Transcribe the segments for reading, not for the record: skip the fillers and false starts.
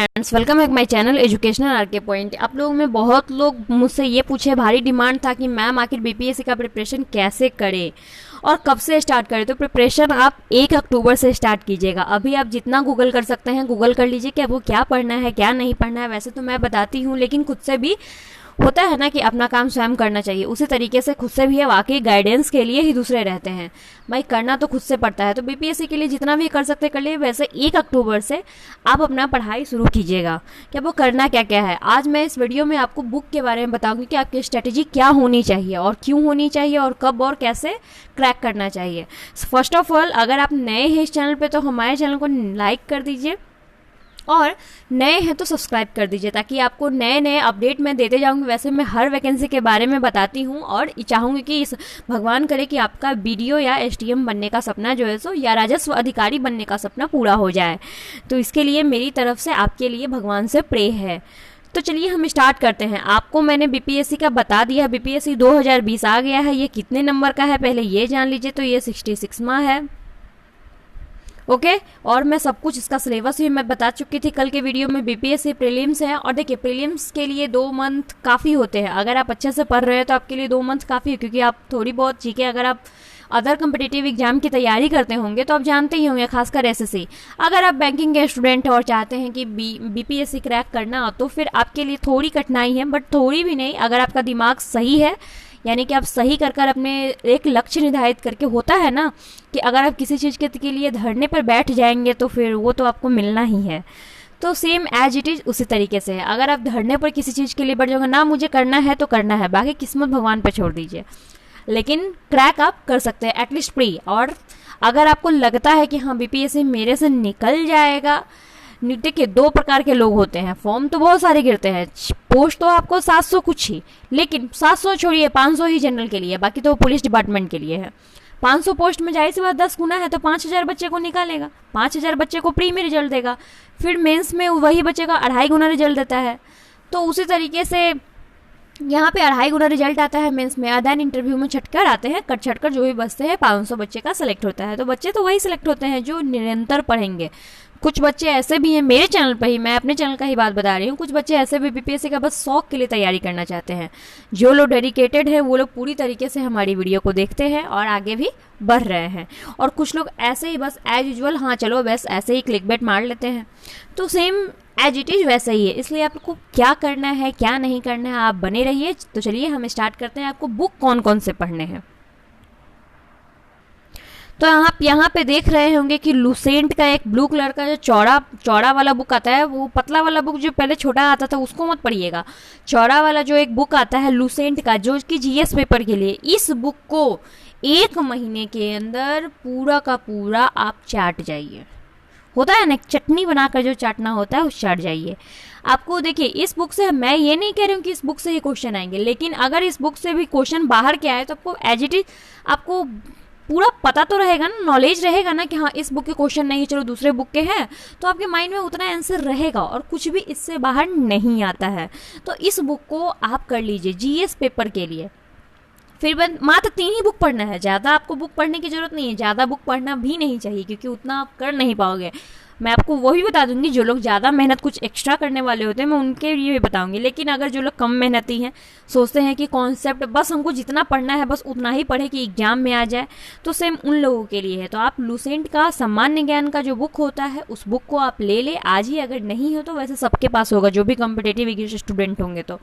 Friends, welcome back my channel educational RK point. आप लोगों में बहुत लोग मुझसे ये पूछे, भारी डिमांड था कि मैम आखिर बीपीएससी का प्रिपरेशन कैसे करें और कब से स्टार्ट करें। तो प्रिपरेशन आप 1 अक्टूबर से स्टार्ट कीजिएगा। अभी आप जितना गूगल कर सकते हैं गूगल कर लीजिए कि आपको क्या पढ़ना है क्या नहीं पढ़ना है। वैसे तो मैं बताती हूँ, लेकिन खुद से भी होता है ना कि अपना काम स्वयं करना चाहिए। उसी तरीके से खुद से भी है, वाकई गाइडेंस के लिए ही दूसरे रहते हैं। भाई करना तो खुद से पड़ता है। तो बीपीएससी के लिए जितना भी कर सकते कर लिए। वैसे 1 अक्टूबर से आप अपना पढ़ाई शुरू कीजिएगा कि आपको करना क्या क्या है। आज मैं इस वीडियो में आपको बुक के बारे में बताऊंगी कि आपकी स्ट्रेटेजी क्या होनी चाहिए और क्यों होनी चाहिए और कब और कैसे क्रैक करना चाहिए। फर्स्ट ऑफ ऑल, अगर आप नए हैं इस चैनल पर तो हमारे चैनल को लाइक कर दीजिए और नए हैं तो सब्सक्राइब कर दीजिए, ताकि आपको नए नए अपडेट मैं देते जाऊंगी। वैसे मैं हर वैकेंसी के बारे में बताती हूँ और चाहूँगी कि इस भगवान करे कि आपका बीडीओ या एसडीएम बनने का सपना जो है सो या राजस्व अधिकारी बनने का सपना पूरा हो जाए। तो इसके लिए मेरी तरफ से आपके लिए भगवान से प्रे है। तो चलिए हम स्टार्ट करते हैं। आपको मैंने बीपीएससी का बता दिया। बीपीएससी 2020 आ गया है। ये कितने नंबर का है पहले ये जान लीजिए। तो ये 66वां है। ओके और मैं सब कुछ इसका सिलेबस भी मैं बता चुकी थी कल के वीडियो में। बीपीएससी प्रीलिम्स है और देखिए प्रीलिम्स के लिए 2 मंथ काफ़ी होते हैं। अगर आप अच्छे से पढ़ रहे हैं तो आपके लिए 2 मंथ काफ़ी है, क्योंकि आप थोड़ी बहुत चीज़ें अगर आप अदर कम्पिटिटिव एग्जाम की तैयारी करते होंगे तो आप जानते ही होंगे, खासकर एसएससी। अगर आप बैंकिंग के स्टूडेंट हैं और चाहते हैं कि बीपीएससी क्रैक करना हो तो फिर आपके लिए थोड़ी कठिनाई है, बट थोड़ी भी नहीं। अगर आपका दिमाग सही है, यानी कि आप सही कर अपने एक लक्ष्य निर्धारित करके, होता है ना कि अगर आप किसी चीज़ के लिए धरने पर बैठ जाएंगे तो फिर वो तो आपको मिलना ही है। तो सेम एज इट इज़ उसी तरीके से है। अगर आप धरने पर किसी चीज़ के लिए बैठ जाओगे ना, मुझे करना है तो करना है, बाकी किस्मत भगवान पर छोड़ दीजिए। लेकिन क्रैक आप कर सकते हैं एटलीस्ट प्री। और अगर आपको लगता है कि हाँ बीपीएससी मेरे से निकल जाएगा, देखिए 2 प्रकार के लोग होते हैं। फॉर्म तो बहुत सारे गिरते हैं, पोस्ट तो आपको 700 कुछ ही, लेकिन 700 छोड़िए 500 ही जनरल के लिए, बाकी तो पुलिस डिपार्टमेंट के लिए है। 500 पोस्ट में जाहिर सी बात 10 गुना है तो 5000 बच्चे को निकालेगा। 5000 बच्चे को प्री में रिजल्ट देगा, फिर मेंस में वही बच्चे का 2.5 गुना रिजल्ट देता है। तो उसी तरीके से यहाँ पे 2.5 गुना रिजल्ट आता है मेंस में। देन इंटरव्यू में छटकर आते हैं, कट छटकर जो भी बचते हैं 500 बच्चे का सिलेक्ट होता है। तो बच्चे तो वही सिलेक्ट होते हैं जो निरंतर पढ़ेंगे। कुछ बच्चे ऐसे भी हैं, मेरे चैनल पर ही, मैं अपने चैनल का ही बात बता रही हूँ, कुछ बच्चे ऐसे भी बीपीएससी का बस शौक के लिए तैयारी करना चाहते हैं। जो लोग डेडिकेटेड हैं वो लोग पूरी तरीके से हमारी वीडियो को देखते हैं और आगे भी बढ़ रहे हैं। और कुछ लोग ऐसे ही बस एज यूजुअल, हाँ चलो बस ऐसे ही क्लिकबेट मार लेते हैं। तो सेम एज इट इज वैसा ही है। इसलिए आपको क्या करना है क्या नहीं करना है आप बने रहिए। तो चलिए हम स्टार्ट करते हैं। आपको बुक कौन कौन से पढ़ने हैं। तो आप यहाँ पे देख रहे होंगे कि लुसेंट का एक ब्लू कलर का जो चौड़ा वाला बुक आता है, वो पतला वाला बुक जो पहले छोटा आता था उसको मत पढ़िएगा। चौड़ा वाला जो एक बुक आता है लुसेंट का, जो कि जीएस पेपर के लिए, इस बुक को 1 महीने के अंदर पूरा का पूरा आप चाट जाइए। होता है ना चटनी बनाकर जो चाटना होता है उस चाट जाइए। आपको देखिए इस बुक से, मैं ये नहीं कह रही हूँ कि इस बुक से ही क्वेश्चन आएंगे, लेकिन अगर इस बुक से भी क्वेश्चन बाहर के आए तो आपको एज इट इज आपको पूरा पता तो रहेगा ना, नॉलेज रहेगा ना कि हाँ इस बुक के क्वेश्चन नहीं, चलो दूसरे बुक के हैं, तो आपके माइंड में उतना आंसर रहेगा और कुछ भी इससे बाहर नहीं आता है। तो इस बुक को आप कर लीजिए जीएस पेपर के लिए। फिर मात्र 3 ही बुक पढ़ना है, ज़्यादा आपको बुक पढ़ने की जरूरत नहीं है। ज़्यादा बुक पढ़ना भी नहीं चाहिए क्योंकि उतना आप कर नहीं पाओगे। मैं आपको वही बता दूंगी, जो लोग ज़्यादा मेहनत कुछ एक्स्ट्रा करने वाले होते हैं मैं उनके लिए भी बताऊंगी। लेकिन अगर जो लोग कम मेहनती हैं, सोचते हैं कि कॉन्सेप्ट बस हमको जितना पढ़ना है बस उतना ही पढ़े कि एग्जाम में आ जाए, तो सेम उन लोगों के लिए है। तो आप लुसेंट का सामान्य ज्ञान का जो बुक होता है उस बुक को आप ले ले आज ही। अगर नहीं हो तो वैसे सबके पास होगा जो भी कॉम्पिटिटिव स्टूडेंट होंगे तो।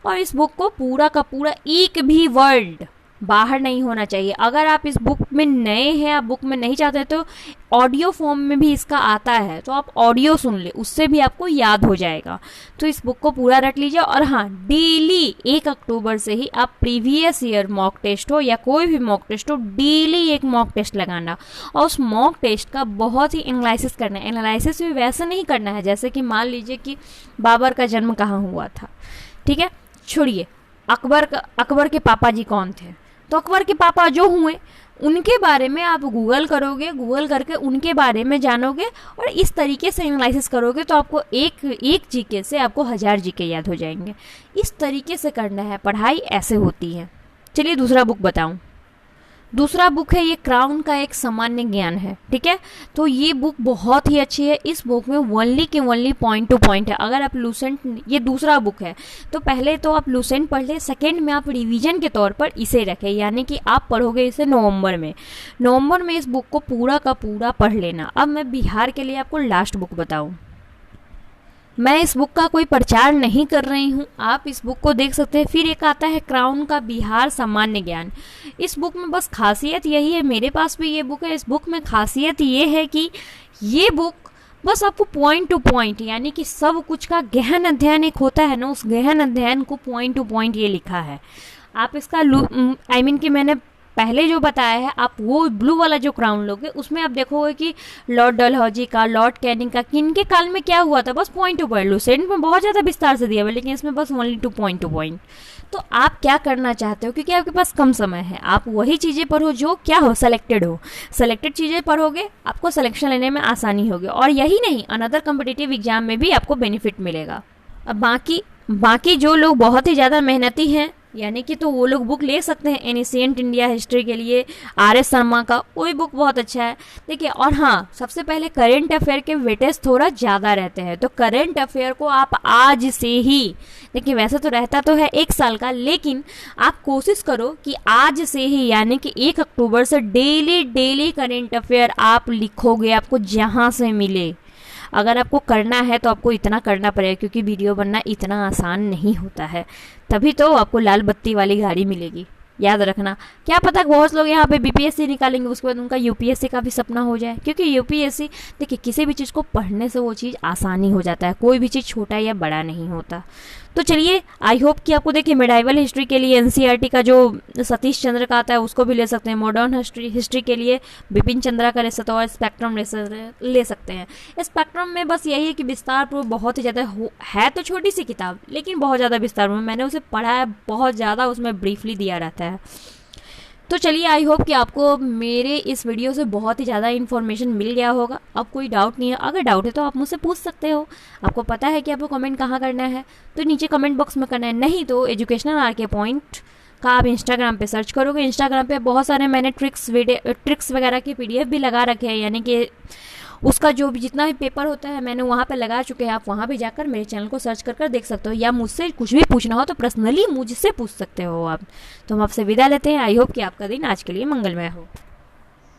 और इस बुक को पूरा का पूरा एक भी वर्ड बाहर नहीं होना चाहिए। अगर आप इस बुक में नए हैं, आप बुक में नहीं चाहते तो ऑडियो फॉर्म में भी इसका आता है, तो आप ऑडियो सुन ले, उससे भी आपको याद हो जाएगा। तो इस बुक को पूरा रट लीजिए। और हाँ, डेली 1 अक्टूबर से ही आप प्रीवियस ईयर मॉक टेस्ट हो या कोई भी मॉक टेस्ट हो, डेली एक मॉक टेस्ट लगाना और उस मॉक टेस्ट का बहुत ही एनालिसिस करना है। एनालिसिस भी वैसे नहीं करना है जैसे कि मान लीजिए कि बाबर का जन्म कहाँ हुआ था, ठीक है, छोड़िए। अकबर के पापा जी कौन थे, तो अकबर के पापा जो हुए उनके बारे में आप गूगल करोगे, गूगल करके उनके बारे में जानोगे और इस तरीके से एनालिसिस करोगे तो आपको एक जीके से आपको 1000 जीके याद हो जाएंगे। इस तरीके से करना है, पढ़ाई ऐसे होती है। चलिए दूसरा बुक बताऊं। दूसरा बुक है ये क्राउन का एक सामान्य ज्ञान है, ठीक है। तो ये बुक बहुत ही अच्छी है। इस बुक में ओनली के ओनली पॉइंट टू पॉइंट है। अगर आप लूसेंट, ये दूसरा बुक है तो पहले तो आप लूसेंट पढ़ ले, सेकेंड में आप रिवीजन के तौर पर इसे रखें, यानी कि आप पढ़ोगे इसे नवंबर में इस बुक को पूरा का पूरा पढ़ लेना। अब मैं बिहार के लिए आपको लास्ट बुक बताऊँ। मैं इस बुक का कोई प्रचार नहीं कर रही हूँ, आप इस बुक को देख सकते हैं। फिर एक आता है क्राउन का बिहार सामान्य ज्ञान। इस बुक में बस खासियत यही है, मेरे पास भी ये बुक है, इस बुक में खासियत ये है कि ये बुक बस आपको पॉइंट टू पॉइंट, यानी कि सब कुछ का गहन अध्ययन एक होता है ना, उस गहन अध्ययन को पॉइंट टू पॉइंट ये लिखा है। आप इसका कि मैंने पहले जो बताया है, आप वो ब्लू वाला जो क्राउन लोगे उसमें आप देखोगे कि लॉर्ड डलहौजी का, लॉर्ड कैनिंग का, किनके काल में क्या हुआ था, बस पॉइंट टू पॉइंट। लूसेंट में बहुत ज़्यादा विस्तार से दिया हुआ, लेकिन इसमें बस ओनली टू पॉइंट। तो आप क्या करना चाहते हो, क्योंकि आपके पास कम समय है, आप वही चीज़ें पढ़ो जो क्या हो, सेलेक्टेड चीज़ें पढ़ोगे, आपको सिलेक्शन लेने में आसानी होगी। और यही नहीं, अनदर कॉम्पिटिटिव एग्जाम में भी आपको बेनिफिट मिलेगा। अब बाकी जो लोग बहुत ही ज़्यादा मेहनती हैं, यानी कि तो वो लोग बुक ले सकते हैं एनिशिएंट इंडिया हिस्ट्री के लिए, RS शर्मा का, वो भी बुक बहुत अच्छा है, देखिए। और हाँ, सबसे पहले करेंट अफेयर के वेटेज थोड़ा ज़्यादा रहते हैं, तो करेंट अफेयर को आप आज से ही, देखिए वैसे तो रहता तो है 1 साल का, लेकिन आप कोशिश करो कि आज से ही, यानी कि 1 अक्टूबर से डेली करेंट अफेयर आप लिखोगे, आपको जहाँ से मिले। अगर आपको करना है तो आपको इतना करना पड़ेगा, क्योंकि वीडियो बनना इतना आसान नहीं होता है, तभी तो आपको लाल बत्ती वाली गाड़ी मिलेगी, याद रखना। क्या पता बहुत लोग यहाँ पे BPSC निकालेंगे, उसके बाद उनका UPSC का भी सपना हो जाए, क्योंकि UPSC, देखिए किसी भी चीज़ को पढ़ने से वो चीज़ आसानी हो जाता है, कोई भी चीज़ छोटा या बड़ा नहीं होता। तो चलिए, आई होप कि आपको, देखिए मेडाइवल हिस्ट्री के लिए NCERT का जो सतीश चंद्र का आता है उसको भी ले सकते हैं, मॉडर्न हिस्ट्री के लिए बिपिन चंद्रा का ले सकते हैं, और स्पेक्ट्रम ले सकते हैं। स्पेक्ट्रम में बस यही है कि विस्तार पर बहुत ही ज़्यादा है, तो छोटी सी किताब, लेकिन बहुत ज़्यादा विस्तार में मैंने उसे पढ़ा है, बहुत ज़्यादा उसमें ब्रीफली दिया रहता है। तो चलिए, आई होप कि आपको मेरे इस वीडियो से बहुत ही ज़्यादा इन्फॉर्मेशन मिल गया होगा। अब कोई डाउट नहीं है, अगर डाउट है तो आप मुझसे पूछ सकते हो। आपको पता है कि आपको कमेंट कहाँ करना है, तो नीचे कमेंट बॉक्स में करना है, नहीं तो एजुकेशनल RK पॉइंट का आप इंस्टाग्राम पे सर्च करोगे। इंस्टाग्राम पे बहुत सारे मैंने ट्रिक्स वगैरह के PDF भी लगा रखे हैं, यानी कि उसका जो भी जितना भी पेपर होता है मैंने वहाँ पे लगा चुके हैं। आप वहाँ पे जाकर मेरे चैनल को सर्च कर देख सकते हो, या मुझसे कुछ भी पूछना हो तो पर्सनली मुझसे पूछ सकते हो आप। तो हम आपसे विदा लेते हैं। आई होप कि आपका दिन आज के लिए मंगलमय हो।